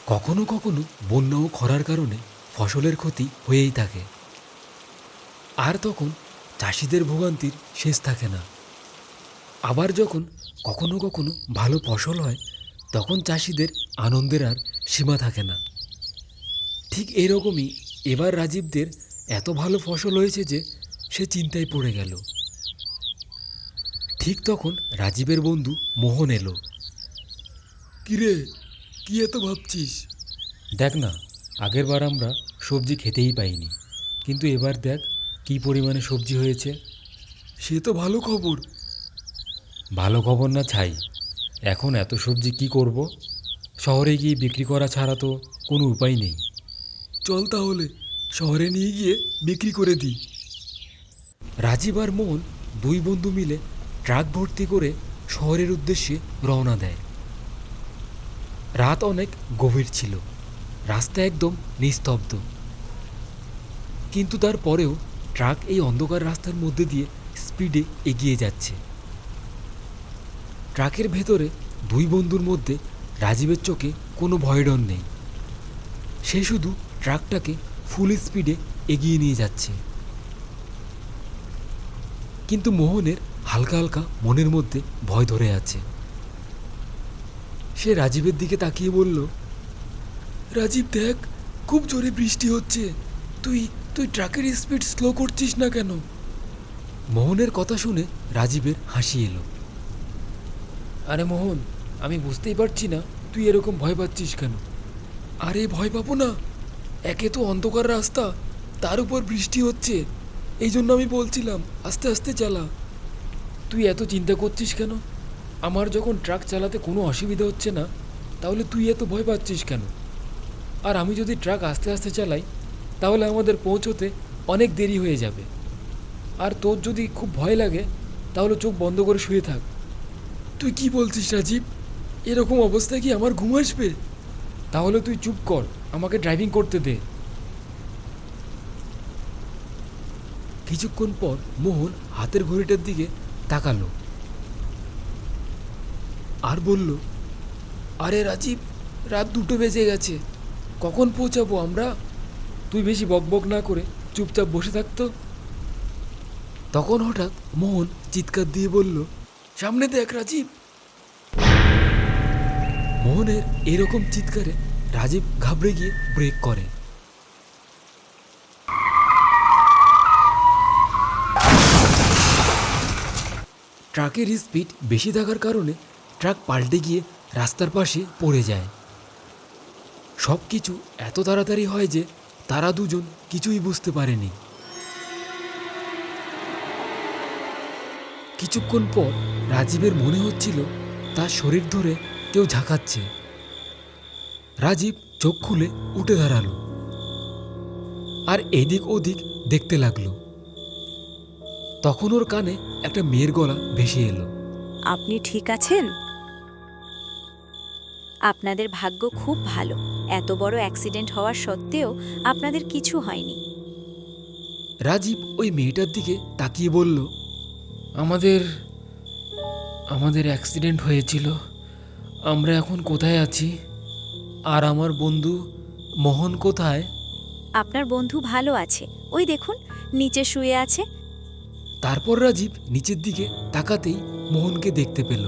কখনো কখনো বন্যা ও খরার কারণে ফসলের ক্ষতি হয়েই থাকে, আর তখন চাষিদের ভোগান্তির শেষ থাকে না। আবার যখন কখনো কখনো ভালো ফসল হয়, তখন চাষিদের আনন্দের আর সীমা থাকে না। ঠিক এরকমই এবার রাজীবদের এত ভালো ফসল হয়েছে যে সে চিন্তায় পড়ে গেল। ঠিক তখন রাজীবের বন্ধু মোহন এলো। কিরে, কি এত ভাবছিস? দেখ না, আগের বার আমরা সবজি খেতেই পাইনি, কিন্তু এবার দেখ কি পরিমাণে সবজি হয়েছে। সে তো ভালো খবর। ভালো খবর না ছাই, এখন এত সবজি কি করব? শহরে গিয়ে বিক্রি করা ছাড়া তো কোনো উপায় নেই। চল তাহলে শহরে নিয়ে গিয়ে বিক্রি করে দিই। রাজীব আর মোহন দুই বন্ধু মিলে ট্রাক ভর্তি করে শহরের উদ্দেশ্যে রওনা দেয়। রাত অনেক গভীর ছিল, রাস্তা একদম নিস্তব্ধ, কিন্তু তারপরেও ট্রাক এই অন্ধকার রাস্তার মধ্যে দিয়ে স্পিডে এগিয়ে যাচ্ছে। ট্রাকের ভেতরে দুই বন্ধুর মধ্যে রাজীবের চোখে কোনো ভয়ডর নেই। সে শুধু ট্রাকটাকে ফুল স্পিডে এগিয়ে নিয়ে যাচ্ছে। কিন্তু মোহনের হালকা হালকা মনের মধ্যে ভয় ধরে আছে। সে রাজীবের দিকে তাকিয়ে বলল, রাজীব দেখ, খুব জোরে বৃষ্টি হচ্ছে, তুই তুই ট্রাকের স্পিড স্লো করছিস না কেন? মোহনের কথা শুনে রাজীবের হাসি এলো। আরে মোহন, আমি বুঝতেই পারছি না তুই এরকম ভয় পাচ্ছিস কেন। আরে ভয় পাবো না, একে তো অন্ধকার রাস্তা, তার উপর বৃষ্টি হচ্ছে, এই জন্য আমি বলছিলাম আস্তে আস্তে চালা। তুই এত চিন্তা করছিস কেন? আমার যখন ট্রাক চালাতে কোনো অসুবিধা হচ্ছে না, তাহলে তুই এত ভয় পাচ্ছিস কেন? আর আমি যদি ট্রাক আস্তে আস্তে চালাই, তাহলে আমাদের পৌঁছোতে অনেক দেরি হয়ে যাবে। আর তোর যদি খুব ভয় লাগে, তাহলে চোখ বন্ধ করে শুয়ে থাক। তুই কি বলছিস রাজীব? এরকম অবস্থায় কি আমার ঘুম আসবে? তাহলে তুই চুপ কর, আমাকে ড্রাইভিং করতে দে। কিছুক্ষণ পর মোহন হাতের ঘড়িটার দিকে তাকালো আর বলল, আরে রাজীব, রাত 2টো বেজে গেছে, কখন পৌঁছাবো আমরা? তুই বেশি বকবক না করে চুপচাপ বসে থাকতো। তখন হঠাৎ মোহন চিৎকার দিয়ে বলল, সামনে দেখ রাজীব। মোহনের এরকম চিৎকারে রাজীব ঘাবড়ে গিয়ে ব্রেক করে। ট্রাকের স্পিড বেশি থাকার কারণে ট্রাক পাল্টে গিয়ে রাস্তার পাশে পড়ে যায়। সব কিছু এত তাড়াতাড়ি হয় যে তারা দুজন কিছুই বুঝতে পারেনি। কিছুক্ষণ পর রাজীবের মনে হচ্ছিল তার শরীর ধরে কেউ ঝাঁকাচ্ছে। রাজীব চোখ খুলে উঠে দাঁড়ালো আর এদিক ওদিক দেখতে লাগলো। তখন ওর কানে একটা মেয়ের গলা ভেসে এলো। আপনি ঠিক আছেন? আপনাদের ভাগ্য খুব ভালো, এত বড় অ্যাক্সিডেন্ট হওয়ার সত্ত্বেও আপনাদের কিছু হয়নি। রাজীব ওই মেয়েটার দিকে তাকিয়ে বলল, আমাদের আমাদের অ্যাক্সিডেন্ট হয়েছিল, আমরা এখন কোথায় আছি? আর আমার বন্ধু মোহন কোথায়? আপনার বন্ধু ভালো আছে, ওই দেখুন নিচে শুয়ে আছে। তারপর রাজীব নিচের দিকে তাকাতেই মোহনকে দেখতে পেল।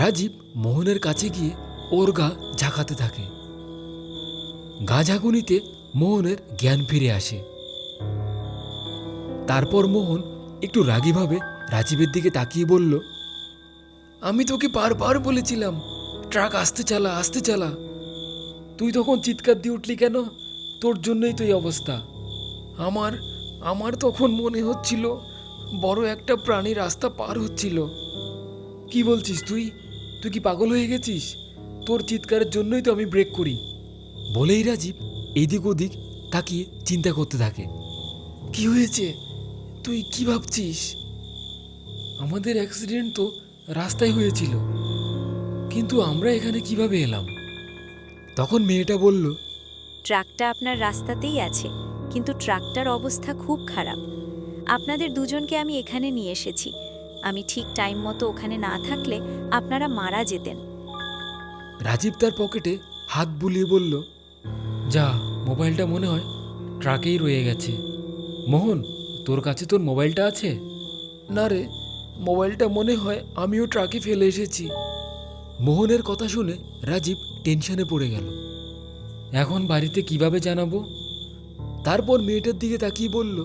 রাজীব মোহনের কাছে গিয়ে ওর গা ঝাঁকাতে থাকে। গা ঝাঁকুনিতে মোহনের জ্ঞান ফিরে আসে। তারপর মোহন একটু রাগীভাবে রাজীবের দিকে তাকিয়ে বলল, আমি তোকে বারবার বলেছিলাম ট্রাক আস্তে চালা, আস্তে চালা। তুই তখন চিৎকার দিয়ে উঠলি কেন? তোর জন্যই তো এই অবস্থা। আমার আমার তখন মনে হচ্ছিল বড় একটা প্রাণী রাস্তা পার হচ্ছিল। কি বলছিস তুই? তুই কি পাগল হয়ে গেছিস? তোর চিৎকারের জন্যই তো আমি ব্রেক করি। বলেই রাজীব এদিক ওদিক তাকিয়ে চিন্তা করতে থাকে। কি হয়েছে? তুই কি ভাবছিস? আমাদের অ্যাক্সিডেন্ট তো রাস্তায় হয়েছিল, কিন্তু আমরা এখানে কিভাবে এলাম? তখন মেয়েটা বলল, ট্রাকটা আপনার রাস্তাতেই আছে, কিন্তু ট্রাকটার অবস্থা খুব খারাপ। আপনাদের দুজনকে আমি এখানে নিয়ে এসেছি। আমি ঠিক টাইম মতো ওখানে না থাকলে আপনারা মারা যেতেন। রাজীব তার পকেটে হাত বুলিয়ে বলল, যা, মোবাইলটা মনে হয় ট্রাকেই রয়ে গেছে। মোহন, তোর কাছে তোর মোবাইলটা আছে? না রে, মোবাইলটা মনে হয় আমিও ট্রাকে ফেলে এসেছি। মোহনের কথা শুনে রাজীব টেনশনে পড়ে গেল। এখন বাড়িতে কিভাবে জানাবো? তারপর মেয়েটার দিকে তাকিয়ে বলল,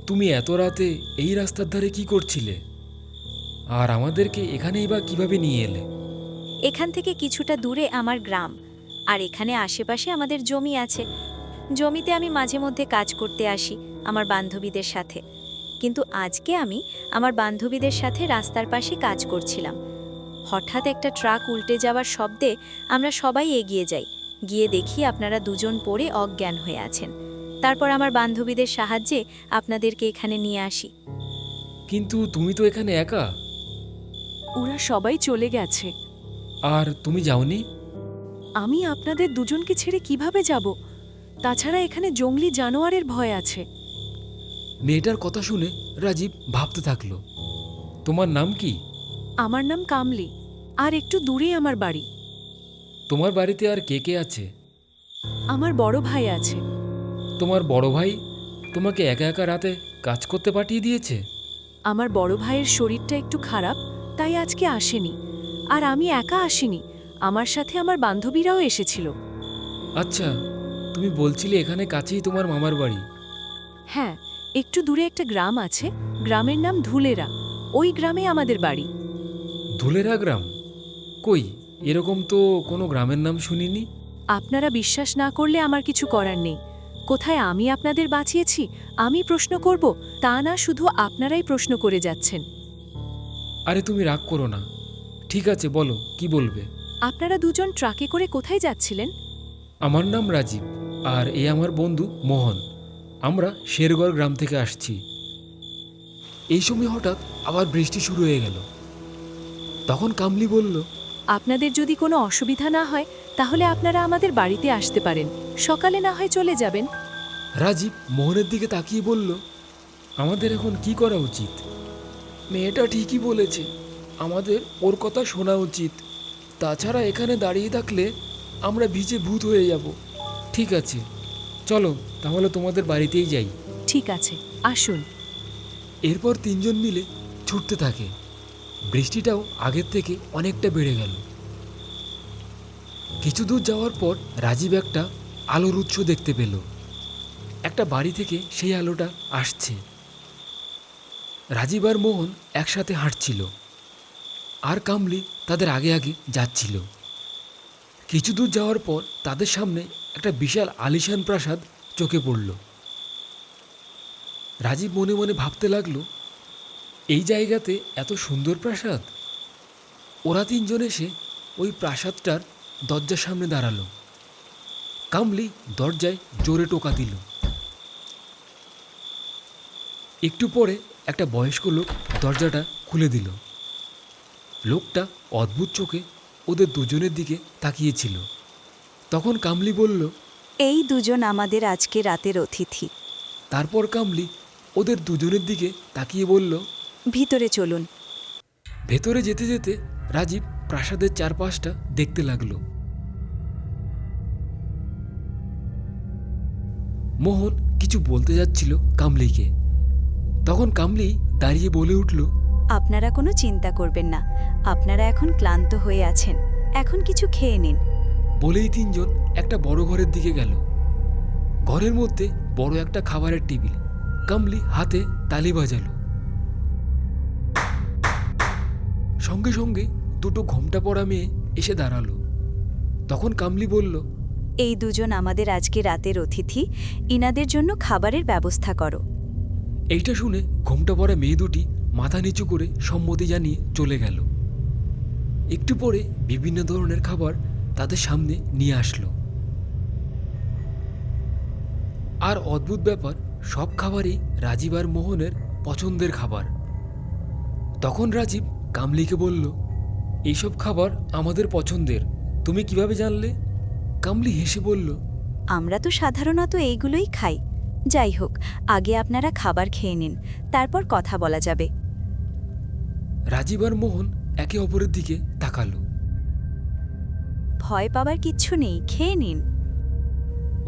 তুমি এত রাতে এই রাস্তার ধারে কি করছিলে? আর আমাদেরকে এখানেই বা কিভাবে নিয়ে এলে? এখান থেকে কিছুটা দূরে আমার গ্রাম, আর এখানে আশেপাশে আমাদের জমি আছে। জমিতে আমি মাঝে মধ্যে কাজ করতে আসি আমার বান্ধবীদের সাথে। কিন্তু আজকে আমি আমার বান্ধবীদের সাথে রাস্তার পাশে কাজ করছিলাম। হঠাৎ একটা ট্রাক উল্টে যাওয়ার শব্দে আমরা সবাই এগিয়ে যাই। গিয়ে দেখি আপনারা দুজন পড়ে অজ্ঞান হয়ে আছেন। তারপর আমার বান্ধবীদের সাহায্যে আপনাদেরকে এখানে নিয়ে আসি। কিন্তু তুমি তো এখানে একা। ওরা সবাই চলে গেছে। আর তুমি যাওনি? আমি আপনাদের দুজনকে ছেড়ে কিভাবে যাব? তাছাড়া এখানে জঙ্গলি জানোয়ারের ভয় আছে। মেয়েটার কথা শুনে রাজীব ভাবতে থাকলো। তোমার নাম কি? আমার নাম কামলি, আর একটু দূরে আমার বাড়ি। তোমার বাড়িতে আর কে কে আছে? আমার বড় ভাই আছে। তোমার বড় ভাই তোমাকে একা একা রাতে কাজ করতে পাঠিয়ে দিয়েছে? আমার বড় ভাইয়ের শরীরটা একটু খারাপ, তাই আজকে আসেনি। আর আমি একা আসিনি, আমার সাথে আমার বান্ধবীরাও এসেছিল। আচ্ছা, তুমি বলছিলে এখানে কাছেই তোমার মামার বাড়ি। হ্যাঁ, একটু দূরে একটা গ্রাম আছে, গ্রামের নাম ধুলেরা। ওই গ্রামে আমাদের বাড়ি। ধুলেরা গ্রাম? কই, এরকম তো কোনো গ্রামের নাম শুনিনি। আপনারা বিশ্বাস না করলে আমার কিছু করার নেই। কোথায় আমি আপনাদের বাঁচিয়েছি আমি প্রশ্ন করব, তা না শুধু আপনারাই প্রশ্ন করে যাচ্ছেন। আরে তুমি রাগ করো না, ঠিক আছে, বলো কি বলবে। আপনারা দুজন ট্রাকে করে কোথায় যাচ্ছিলেন? আমার নাম রাজীব, আর এ আমার বন্ধু মোহন। আমরা শেরগড় গ্রাম থেকে আসছি। এই সময় হঠাৎ আবার বৃষ্টি শুরু হয়ে গেল। তখন কামলি বলল, আপনাদের যদি কোনো অসুবিধা না হয় তাহলে আপনারা আমাদের বাড়িতে আসতে পারেন, সকালে না হয় চলে যাবেন। রাজীব মোহনের দিকে তাকিয়ে বলল, আমাদের এখন কি করা উচিত? মেয়েটা ঠিকই বলেছে, আমাদের ওর কথা শোনা উচিত। তাছাড়া এখানে দাঁড়িয়ে থাকলে আমরা ভিজে ভূত হয়ে যাব। ঠিক আছে, চলো তাহলে তোমাদের বাড়িতেই যাই। ঠিক আছে, আসুন। এরপর তিনজন মিলে ছুটতে থাকে। বৃষ্টিটাও আগের থেকে অনেকটা বেড়ে গেল। কিছু দূর যাওয়ার পর রাজীব একটা আলোর উৎস দেখতে পেল। একটা বাড়ি থেকে সেই আলোটা আসছে। রাজীব আর মোহন একসাথে হাঁটছিল, আর কামলি তাদের আগে আগে যাচ্ছিল। কিছু দূর যাওয়ার পর তাদের সামনে একটা বিশাল আলিশান প্রাসাদ চোখে পড়ল। রাজীব মনে মনে ভাবতে লাগলো, এই জায়গাতে এত সুন্দর প্রাসাদ। ওরা তিনজন এসে ওই প্রাসাদটার দরজার সামনে দাঁড়ালো। কামলি দরজায় জোরে টোকা দিল। একটু পরে একটা বয়স্ক লোক দরজাটা খুলে দিল। লোকটা অদ্ভুত চোখে ওদের দুজনের দিকে তাকিয়েছিল। তখন কামলি বলল, এই দুজন আমাদের আজকে রাতের অতিথি। তারপর কামলি ওদের দুজনের দিকে তাকিয়ে বলল, ভিতরে চলুন। ভেতরে যেতে যেতে রাজীব প্রাসাদের চারপাশটা দেখতে লাগলো। মোহন কিছু বলতে যাচ্ছিল কামলিকে। তখন কামলি দাঁড়িয়ে বলে উঠল, আপনারা কোনো চিন্তা করবেন না, আপনারা এখন ক্লান্ত হয়ে আছেন, এখন কিছু খেয়ে নিন। বলেই তিনজন একটা বড় ঘরের দিকে গেল। ঘরের মধ্যে বড় একটা খাবারের টেবিল। কামলি হাতে তালি বাজালো। সঙ্গে সঙ্গে দুটো ঘোমটা পরা মেয়ে এসে দাঁড়ালো। তখন কামলি বলল, এই দুজন আমাদের আজকে রাতের অতিথি, ইনাদের জন্য খাবারের ব্যবস্থা করো। এইটা শুনে ঘোমটা পরা মেয়ে দুটি মাথা নিচু করে সম্মতি জানিয়ে চলে গেল। একটু পরে বিভিন্ন ধরনের খাবার তাদের সামনে নিয়ে আসলো। আর অদ্ভুত ব্যাপার, সব খাবারই রাজীব আর মোহনের পছন্দের খাবার। তখন রাজীব কামলিকে বলল, এইসব খাবার আমাদের পছন্দের, তুমি কিভাবে জানলে? কামলি হেসে বলল, আমরা তো সাধারণত এইগুলোই খাই। যাই হোক, আগে আপনারা খাবার খেয়ে নিন, তারপর কথা বলা যাবে। রাজীব আর মোহন একে অপরের দিকে তাকালো। ভয় পাবার কিচ্ছু নেই, খেয়ে নিন।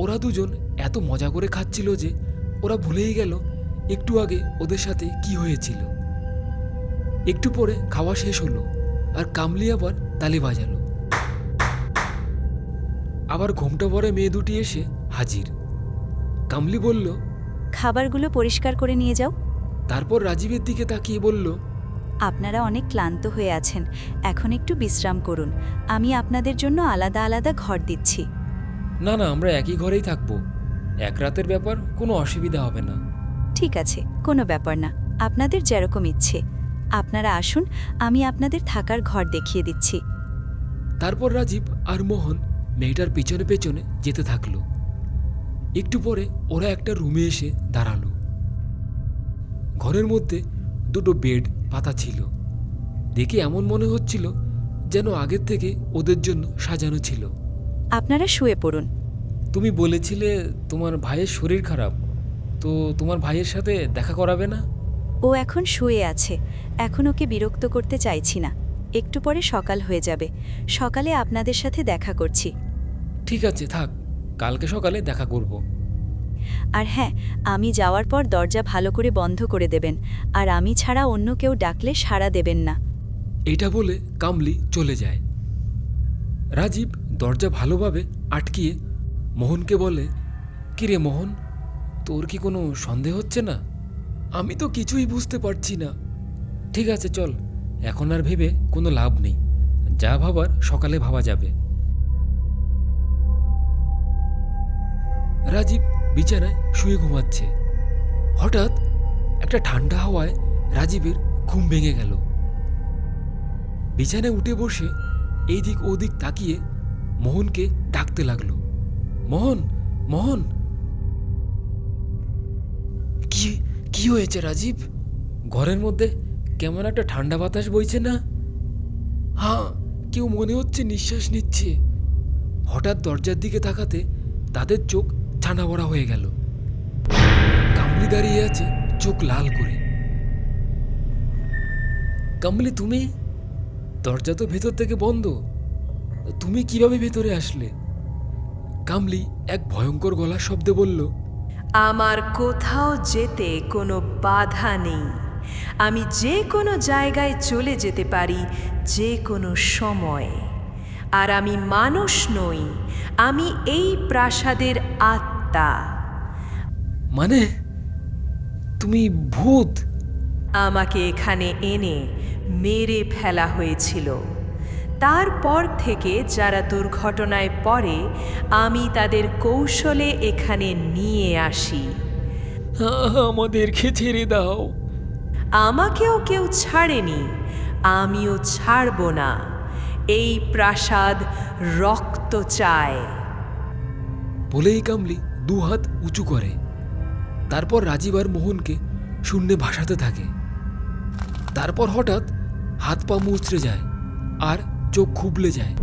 ওরা দুজন এত মজা করে খাচ্ছিল যে ওরা ভুলেই গেল একটু আগে ওদের সাথে কি হয়েছিল। একটু পরে খাওয়া শেষ হলো আর কামলি আবার তালি বাজালো। আবার ঘোমটা পরে মেয়ে দুটি এসে হাজির। কামলি বলল, খাবারগুলো পরিষ্কার করে নিয়ে যাও। তারপর রাজীবের দিকে তাকিয়ে বলল, আপনারা অনেক ক্লান্ত হয়ে আছেন, এখন একটু বিশ্রাম করুন। আমি আপনাদের জন্য আলাদা আলাদা ঘর দিচ্ছি। না না, আমরা একই ঘরেই থাকবো, এক রাতের ব্যাপার, কোনো অসুবিধা হবে না। ঠিক আছে, কোনো ব্যাপার না, আপনাদের যেরকম ইচ্ছে। আপনারা আসুন, আমি আপনাদের থাকার ঘর দেখিয়ে দিচ্ছি। তারপর রাজীব আর মোহন মেয়েটার পেছনে পেছনে যেতে থাকলো। একটু পরে ওরা একটা রুমে এসে দাঁড়ালো। ঘরের মধ্যে দুটো বেড পাতা ছিল। দেখে এমন মনে হচ্ছিল যেন আগের থেকে ওদের জন্য সাজানো ছিল। আপনারা শুয়ে পড়ুন। তুমি বলেছিলে তোমার ভাইয়ের শরীর খারাপ, তো তোমার ভাইয়ের সাথে দেখা করাবে না? ও এখন শুয়ে আছে, এখন ওকে বিরক্ত করতে চাইছি না। একটু পরে সকাল হয়ে যাবে, সকালে আপনাদের সাথে দেখা করছি। ঠিক আছে, থাক, কালকে সকালে দেখা করব। আর হ্যাঁ, আমি যাওয়ার পর দরজা ভালো করে বন্ধ করে দেবেন, আর আমি ছাড়া অন্য কেউ ডাকলে সাড়া দেবেন না। এটা বলে কামলি চলে যায়। রাজীব দরজা ভালোভাবে আটকিয়ে মোহনকে বলে, কিরে মোহন, তোর কি কোনো সন্দেহ হচ্ছে না? আমি তো কিছুই বুঝতে পারছি না। ঠিক আছে, চল, এখন আর ভেবে কোনো লাভ নেই, যা ভাবার সকালে ভাবা যাবে। রাজীব বিছানায় শুয়ে ঘুমাচ্ছে। হঠাৎ একটা ঠান্ডা হাওয়ায় রাজীবের ঘুম ভেঙে গেল। বিছানায় উঠে বসে এইদিক ওদিক তাকিয়ে মোহনকে ডাকতে লাগলো, মোহন, মোহন। কি কি হয়েছে রাজীব? ঘরের মধ্যে কেমন একটা ঠান্ডা বাতাস বইছে না? হ্যাঁ, কেউ মনে হচ্ছে নিঃশ্বাস নিচ্ছে। হঠাৎ দরজার দিকে তাকাতে তাদের চোখ ছানা ভরা হয়ে গেল। কামলি দাঁড়িয়ে আছে চোখ লাল করে। কামলি, তুমি? দরজা তো ভেতর থেকে বন্ধ, তুমি কিভাবে ভেতরে আসলে? কামলি এক ভয়ঙ্কর গলার শব্দে বলল, আমার কোথাও যেতে কোনো বাধা নেই। আমি যে কোনো জায়গায় চলে যেতে পারি, যে কোনো সময়। আর আমি মানুষ নই, আমি এই প্রাসাদের আত্মা। মানে তুমি ভূত? আমাকে এখানে এনে মেরে ফেলা হয়েছিল। তারপর থেকে যারা দুর্ঘটনায় পড়ে, আমি তাদের কৌশলে এখানে নিয়ে আসি। আমাদেরকে ছেড়ে দাও। আমাকেও কেউ ছাড়েনি, আমিও ছাড়ব না। এই প্রাসাদ রক্ত চায়। বলেই কামলি দুহাত উঁচু করে। তারপর রাজীব আর মোহনকে শূন্যে ভাসাতে থাকে। তারপর হঠাৎ হাত পা মুচড়ে যায় আর চোখ খুবলে যায়।